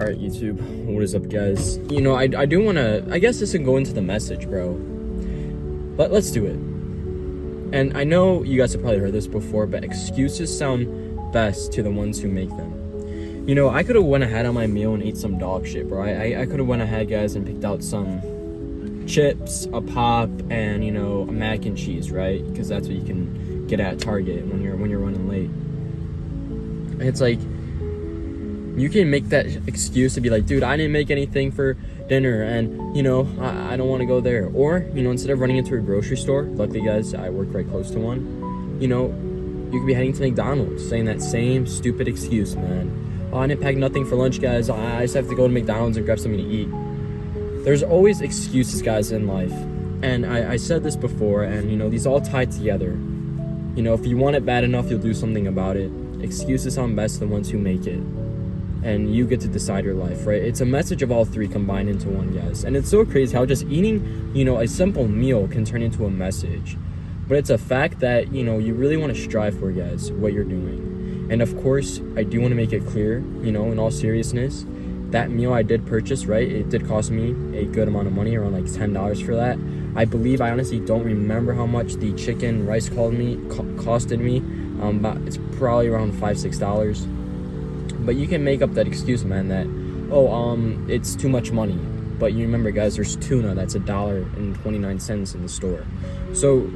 Alright, YouTube, what is up, guys? You know, I do want to, I guess this can go into the message, bro. But let's do it. And I know you guys have probably heard this before, but excuses sound best to the ones who make them. You know, I could have went ahead on my meal and ate some dog shit, bro. I could have went ahead, guys, and picked out some chips, a pop, and, you know, a mac and cheese, right? Because that's what you can get at Target when you're running late. And it's like, you can make that excuse to be like, dude, I didn't make anything for dinner, and, you know, I don't want to go there. Or, you know, instead of running into a grocery store, luckily, guys, I work right close to one, you know, you could be heading to McDonald's, saying that same stupid excuse, man. Oh, I didn't pack nothing for lunch, guys. I just have to go to McDonald's and grab something to eat. There's always excuses, guys, in life. And I said this before, and, you know, these all tie together. You know, if you want it bad enough, you'll do something about it. Excuses sound best to the ones who make it. And you get to decide your life, right? It's a message of all three combined into one, guys. And it's so crazy how just eating, you know, a simple meal can turn into a message. But it's a fact that, you know, you really want to strive for, guys, what you're doing. And of course, I do want to make it clear, you know, in all seriousness, that meal I did purchase, right, it did cost me a good amount of money, around like $10 for that. I believe, I honestly don't remember how much the chicken rice costed me, but it's probably around $5-6. But you can make up that excuse, man, that, it's too much money. But you remember, guys, there's tuna that's $1.29 in the store. So,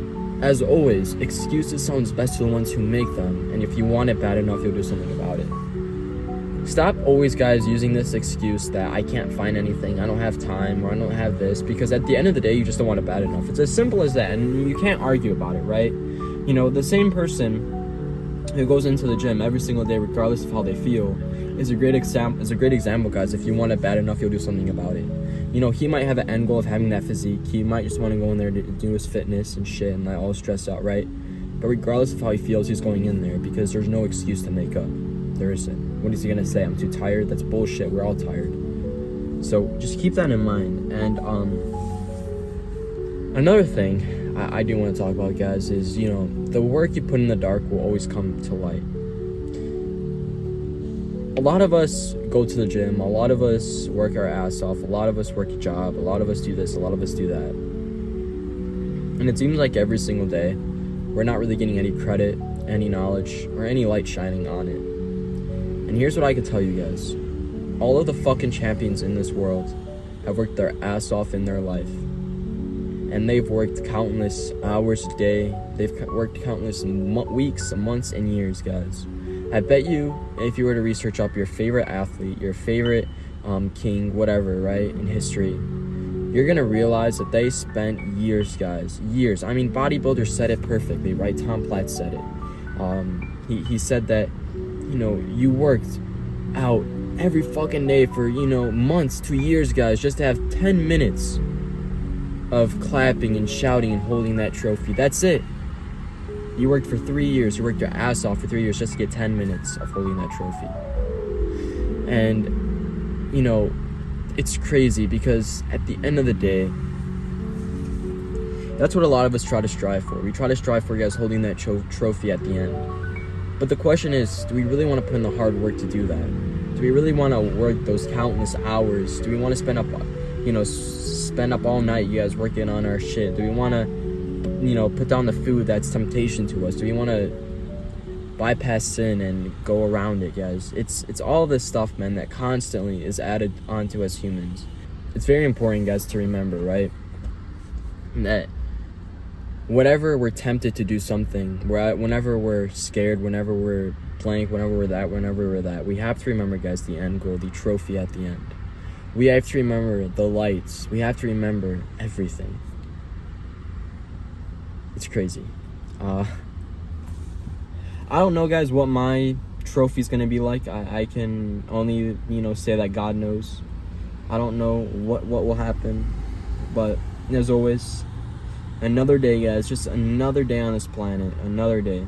as always, excuses sounds best to the ones who make them. And if you want it bad enough, you'll do something about it. Stop always, guys, using this excuse that I can't find anything, I don't have time, or I don't have this. Because at the end of the day, you just don't want it bad enough. It's as simple as that, and you can't argue about it, right? You know, the same person who goes into the gym every single day, regardless of how they feel, is a great example, guys. If you want it bad enough, you'll do something about it. You know, he might have an end goal of having that physique. He might just want to go in there to do his fitness and shit and not all stressed out, right? But regardless of how he feels, he's going in there because there's no excuse to make up. There isn't. What is he gonna say? I'm too tired? That's bullshit. We're all tired. So just keep that in mind. And another thing I do want to talk about, guys, is, you know, the work you put in the dark will always come to light. A lot of us go to the gym, a lot of us work our ass off, a lot of us work a job, a lot of us do this, a lot of us do that. And it seems like every single day, we're not really getting any credit, any knowledge, or any light shining on it. And here's what I can tell you, guys. All of the fucking champions in this world have worked their ass off in their life. And they've worked countless hours a day. They've worked countless weeks, months, and years, guys. I bet you, if you were to research up your favorite athlete, your favorite king, whatever, right, in history, you're going to realize that they spent years, guys. Years. I mean, bodybuilders said it perfectly, right? Tom Platz said it. He said that, you know, you worked out every fucking day for, you know, months to years, guys, just to have 10 minutes of clapping and shouting and holding that trophy. That's it. You worked for 3 years. You worked your ass off for 3 years just to get 10 minutes of holding that trophy. And, you know, it's crazy because at the end of the day, that's what a lot of us try to strive for. We try to strive for, guys, holding that trophy at the end. But the question is, do we really want to put in the hard work to do that? Do we really want to work those countless hours? Do we want to spend up all night, you guys, working on our shit? Do we want to, you know, put down the food that's temptation to us? Do we want to bypass sin and go around it, guys? It's all this stuff, man, that constantly is added onto us humans. It's very important, guys, to remember, right, that whenever we're tempted to do something, whenever we're scared, whenever we're blank, whenever we're that, we have to remember, guys, the end goal, the trophy at the end. We have to remember the lights. We have to remember everything. It's crazy. I don't know, guys, what my trophy's gonna be like. I can only, you know, say that God knows. I don't know what will happen. But as always, another day, guys. Just another day on this planet. Another day.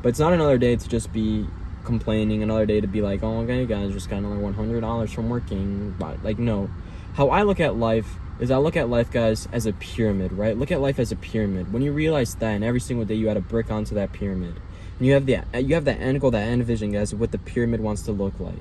But it's not another day to just be complaining, another day to be like, oh, okay, guys, just got another $100 from working. But, like, no. How I look at life is, I look at life, guys, as a pyramid, right? Look at life as a pyramid. When you realize that, and every single day you add a brick onto that pyramid, and you have that end goal, that end vision, guys, of what the pyramid wants to look like.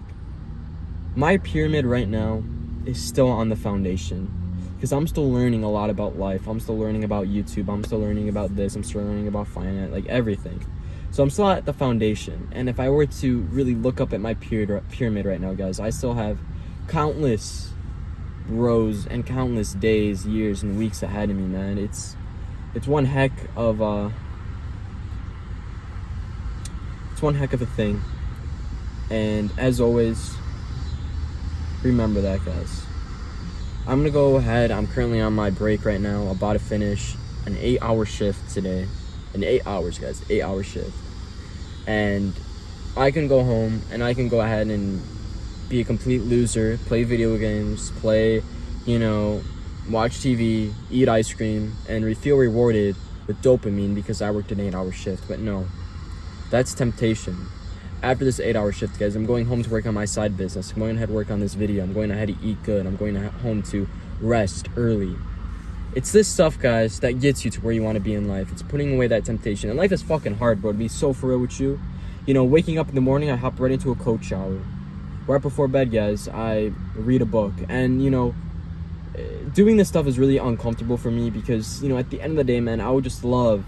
my pyramid right now is still on the foundation, because I'm still learning a lot about life. I'm still learning about YouTube. I'm still learning about this. I'm still learning about finance, like everything. So I'm still at the foundation. And if I were to really look up at my pyramid right now, guys, I still have countless rows and countless days, years, and weeks ahead of me, man. It's one heck of a thing. And as always, remember that, guys. I'm gonna go ahead. I'm currently on my break right now, about to finish an 8-hour shift today. 8 hours, guys, 8-hour shift. And I can go home and I can go ahead and be a complete loser, play video games, watch TV, eat ice cream, and feel rewarded with dopamine because I worked an 8-hour shift. But no, that's temptation. After this 8-hour shift, guys, I'm going home to work on my side business. I'm going ahead to work on this video. I'm going ahead to eat good. I'm going home to rest early. It's this stuff, guys, that gets you to where you want to be in life. It's putting away that temptation. And life is fucking hard, bro, to be so for real with you. Waking up in the morning, I hop right into a cold shower. Right before bed, guys, I read a book. And, doing this stuff is really uncomfortable for me because, at the end of the day, man, I would just love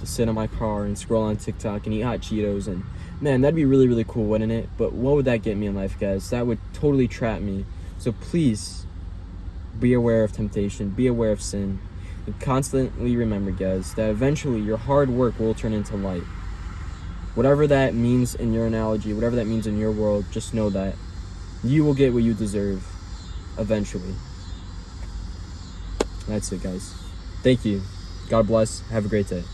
to sit in my car and scroll on TikTok and eat hot Cheetos. And, man, that'd be really, really cool, wouldn't it? But what would that get me in life, guys? That would totally trap me. So please, be aware of temptation. Be aware of sin. And constantly remember, guys, that eventually your hard work will turn into light. Whatever that means in your analogy, whatever that means in your world, just know that you will get what you deserve eventually. That's it, guys. Thank you. God bless. Have a great day.